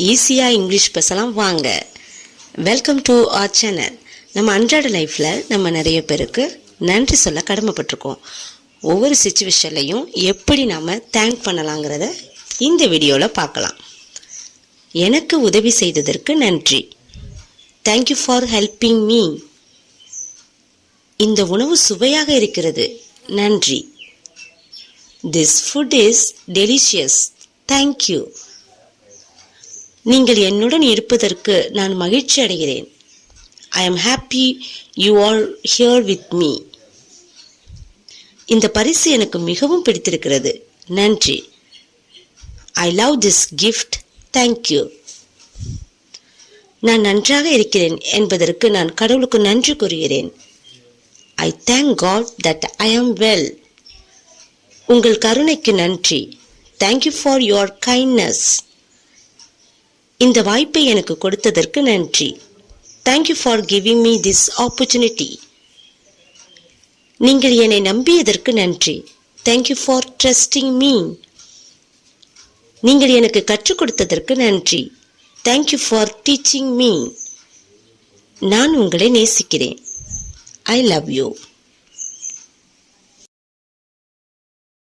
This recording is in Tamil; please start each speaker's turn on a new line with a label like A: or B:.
A: ஈஸியாக இங்கிலீஷ் பேசலாம் வாங்க. Welcome to our channel. நம்ம அன்றாட லைஃப்பில் நம்ம நிறைய பேருக்கு நன்றி சொல்ல கடமைப்பட்டிருக்கோம். ஒவ்வொரு சிச்சுவேஷன்லையும் எப்படி நாம் தேங்க் பண்ணலாங்கிறத இந்த வீடியோவில் பார்க்கலாம். எனக்கு உதவி செய்ததற்கு நன்றி. Thank you for helping me. இந்த உணவு சுவையாக இருக்கிறது, நன்றி. This food is delicious, thank you. நீங்கள் என்னுடன் இருப்பதற்கு நான் மகிழ்ச்சி அடைகிறேன். I am happy you are here with me. இந்த பரிசு எனக்கு மிகவும் பிடித்திருக்கிறது, நன்றி. I love this gift, thank you. நான் நன்றாக இருக்கிறேன் என்பதற்கு நான் கடவுளுக்கு நன்றி கூறுகிறேன். I thank God that I am well. உங்கள் கருணைக்கு நன்றி. Thank you for your kindness. இந்த வாய்ப்பை எனக்கு கொடுத்ததற்கு நன்றி. Thank you for giving me this opportunity. நீங்கள் என்னை நம்பியதற்கு நன்றி. Thank you for trusting me. நீங்கள் எனக்கு கற்றுக் கொடுத்ததற்கு நன்றி. Thank you for teaching me. நான் உங்களை நேசிக்கிறேன். I love you.